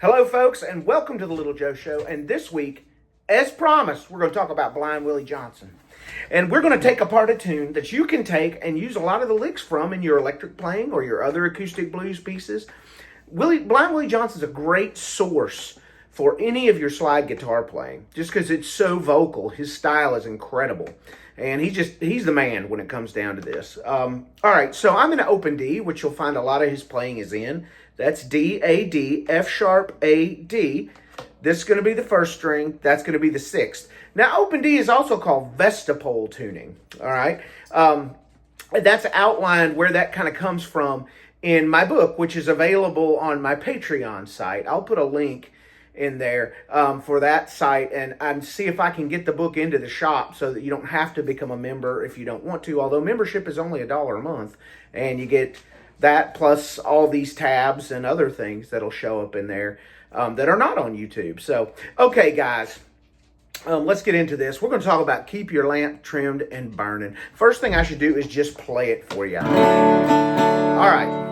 Hello, folks, and welcome to the Little Joe Show. And this week, as promised, we're going to talk about Blind Willie Johnson. And we're going to take apart a tune that you can take and use a lot of the licks from in your electric playing or your other acoustic blues pieces. Blind Willie Johnson's a great source for any of your slide guitar playing, just because it's so vocal. His style is incredible. And he's the man when it comes down to this. All right, so I'm in an open D, which you'll find a lot of his playing is in. That's D, A, D, F sharp, A, D. This is going to be the first string. That's going to be the sixth. Now, open D is also called Vestipole tuning. All right, that's outlined where that kind of comes from in my book, which is available on my Patreon site. I'll put a link in there for that site and see if I can get the book into the shop so that you don't have to become a member if you don't want to, although membership is only $1 a month, and you get that plus all these tabs and other things that'll show up in there that are not on YouTube. So, okay, guys, let's get into this. We're going to talk about keep your lamp trimmed and burning. First thing I should do is just play it for you. All right.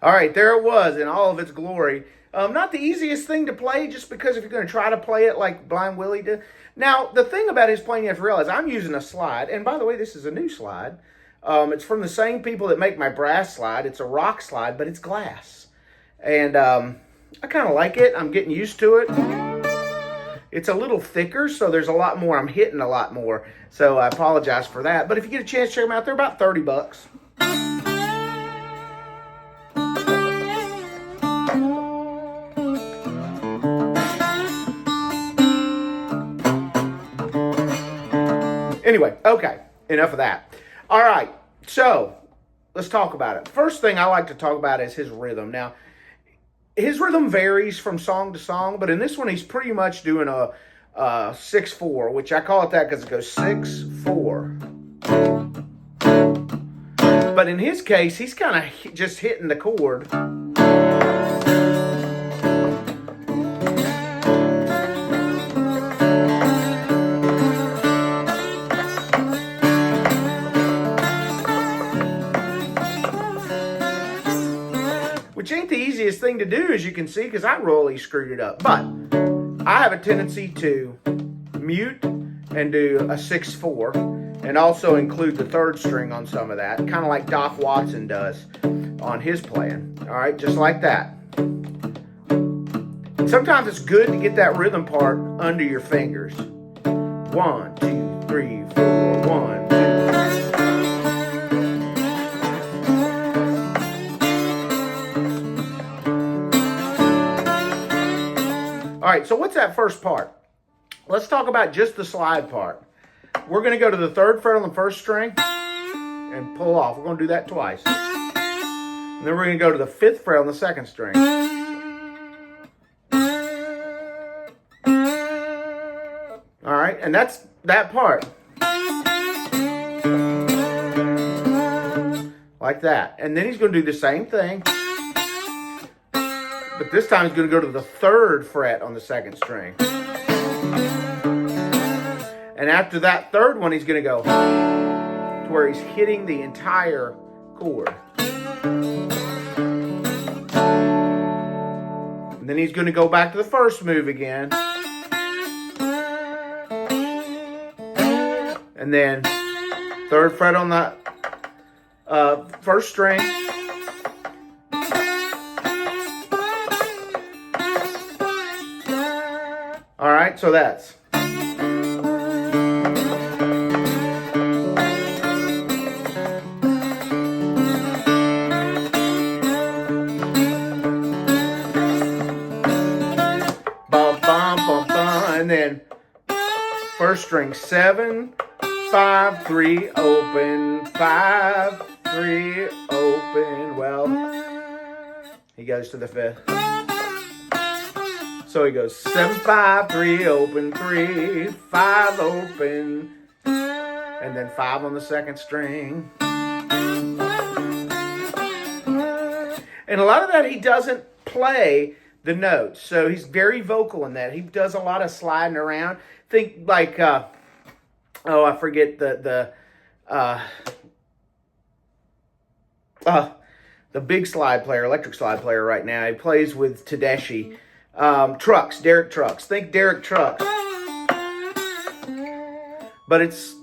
All right, there it was in all of its glory. Not the easiest thing to play, just because if you're going to try to play it like Blind Willie did. Now, the thing about his playing, you have to realize, I'm using a slide. And by the way, this is a new slide. It's from the same people that make my brass slide. It's a rock slide, but it's glass. And I kind of like it. I'm getting used to it. It's a little thicker, so there's a lot more. I'm hitting a lot more. So I apologize for that. But if you get a chance to check them out, they're about 30 bucks. Anyway, okay, enough of that. All right, so let's talk about it. First thing I like to talk about is his rhythm. Now, his rhythm varies from song to song, but in this one, he's pretty much doing a 6/4, which I call it that because it goes 6/4. But in his case, he's kind of just hitting the chord. Which ain't the easiest thing to do, as you can see, because I really screwed it up. But I have a tendency to mute and do a 6/4, and also include the third string on some of that, kind of like Doc Watson does on his playing. All right, just like that. And sometimes it's good to get that rhythm part under your fingers. 1, 2, 3, 4, 1, 2. All right, so what's that first part? Let's talk about just the slide part. We're going to go to the third fret on the first string and pull off. We're going to do that twice. And then we're going to go to the fifth fret on the second string. All right, and that's that part. Like that. And then he's going to do the same thing. But this time he's going to go to the third fret on the second string. And after that third one, he's going to go to where he's hitting the entire chord. And then he's going to go back to the first move again. And then third fret on the first string. All right, so that's. Bum, bum, bum, bum, and then first string 7, 5, 3, open, 5, 3, open. Well, He goes to the 5th. So he goes 7, 5, 3, open, 3, 5, open, and then 5 on the 2nd string. And a lot of that he doesn't play the notes, so he's very vocal in that. He does a lot of sliding around. Think like, I forget the big slide player, electric slide player right now. He plays with Tedeschi. Derek Trucks. Think Derek Trucks. But it's,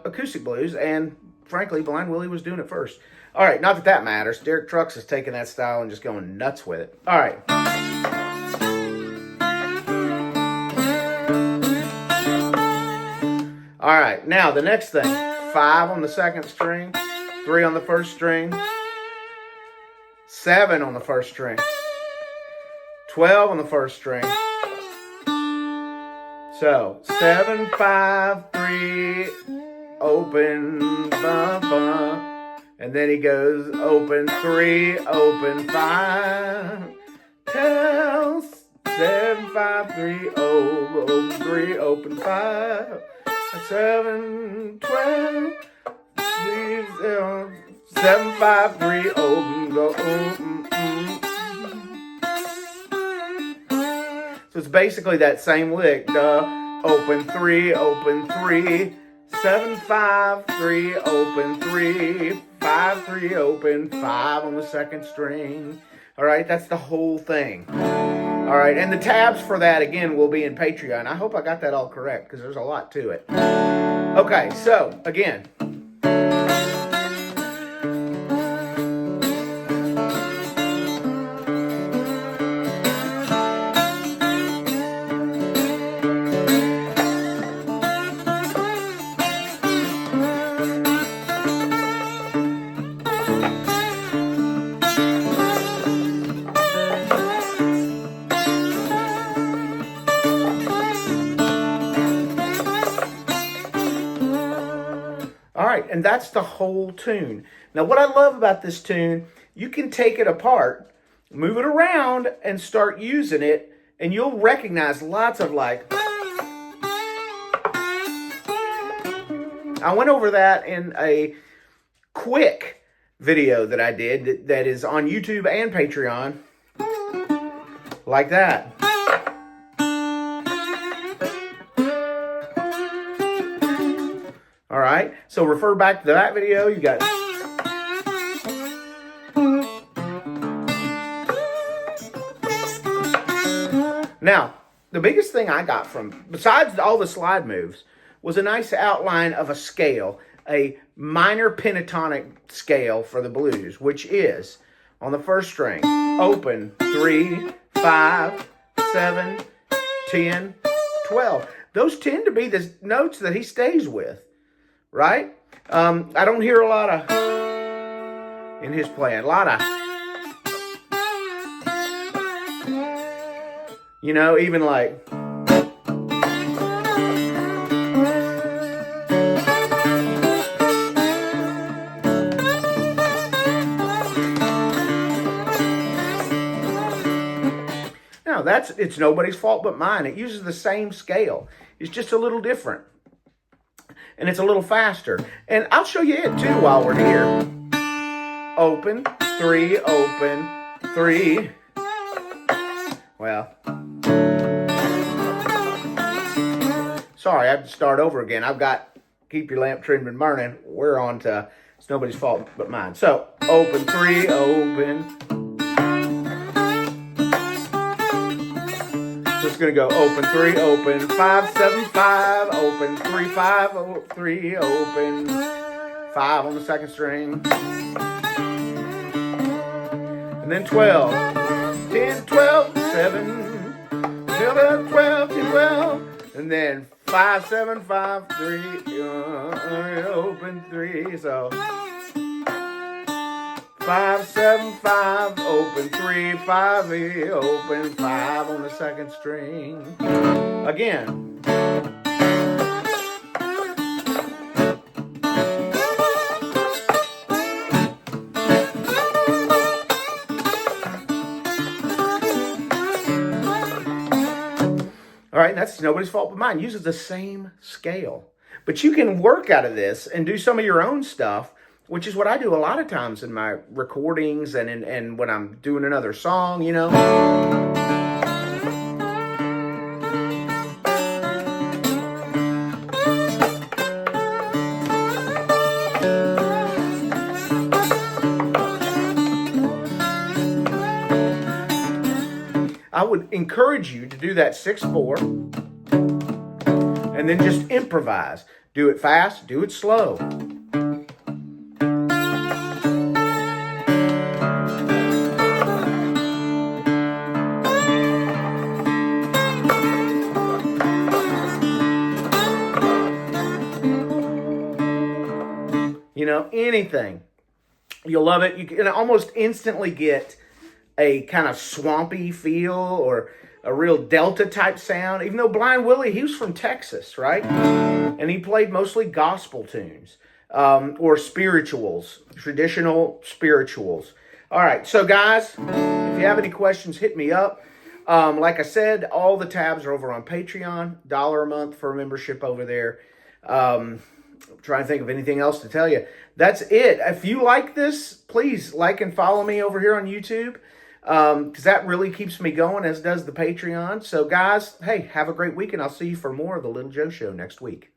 acoustic blues, and frankly, Blind Willie was doing it first. All right, not that matters. Derek Trucks is taking that style and just going nuts with it. All right. All right, now the next thing. 5 on the 2nd string, 3 on the 1st string, 7 on the 1st string, 12 on the 1st string. So, 7, 5, 3, open, bum, bum. And then he goes open 3, open 5. Tell 7, 5, 3, open 3, open 5. 7, 12, 3, 0, 7, 5, 3, open, go, So it's basically that same lick. Open 3, open 3, 7, 5, 3, open 3, 5, 3, open 5 on the 2nd string. All right, that's the whole thing. All right, and the tabs for that, again, will be in Patreon. I hope I got that all correct, because there's a lot to it. Okay, so, again. All right, and that's the whole tune. Now, what I love about this tune, you can take it apart, move it around, and start using it, and you'll recognize lots of like. I went over that in a quick video that I did that is on YouTube and Patreon, like that. All right, so refer back to that video. You got now, the biggest thing I got from, besides all the slide moves, was a nice outline of a scale, a minor pentatonic scale for the blues, which is on the 1st string, open 3, 5, 7, 10, 12. Those tend to be the notes that he stays with. Right? I don't hear a lot of, in his playing, a lot of, even like, no, it's nobody's fault but mine. It uses the same scale. It's just a little different. And it's a little faster. And I'll show you it too while we're here. Open, 3, open, 3. Well. Sorry, I have to start over again. I've got keep your lamp trimmed and burning. We're on to it's nobody's fault but mine. So, open, 3, open. Just going to go open 3, open 5, 7, 5, open 3, 5, 3, open 5 on the 2nd string. And then 12, 10, 12, 7, 11, 12, 10, 12. And then 5, 7, 5, 3, open 3. So 5, 7, 5, open 3, 5, open 5 on the 2nd string. Again. All right, and that's nobody's fault but mine. Uses the same scale. But you can work out of this and do some of your own stuff, which is what I do a lot of times in my recordings and when I'm doing another song, you know. I would encourage you to do that 6/4 and then just improvise. Do it fast, do it slow. You know, anything. You'll love it. You can almost instantly get a kind of swampy feel or a real Delta type sound. Even though Blind Willie, he was from Texas, right? And he played mostly gospel tunes or spirituals, traditional spirituals. All right, so guys, if you have any questions, hit me up. Like I said, all the tabs are over on Patreon. $1 a month for a membership over there. I'm trying to think of anything else to tell you. That's it. If you like this, please like and follow me over here on YouTube. Because that really keeps me going, as does the Patreon. So, guys, hey, have a great week, and I'll see you for more of the Little Joe Show next week.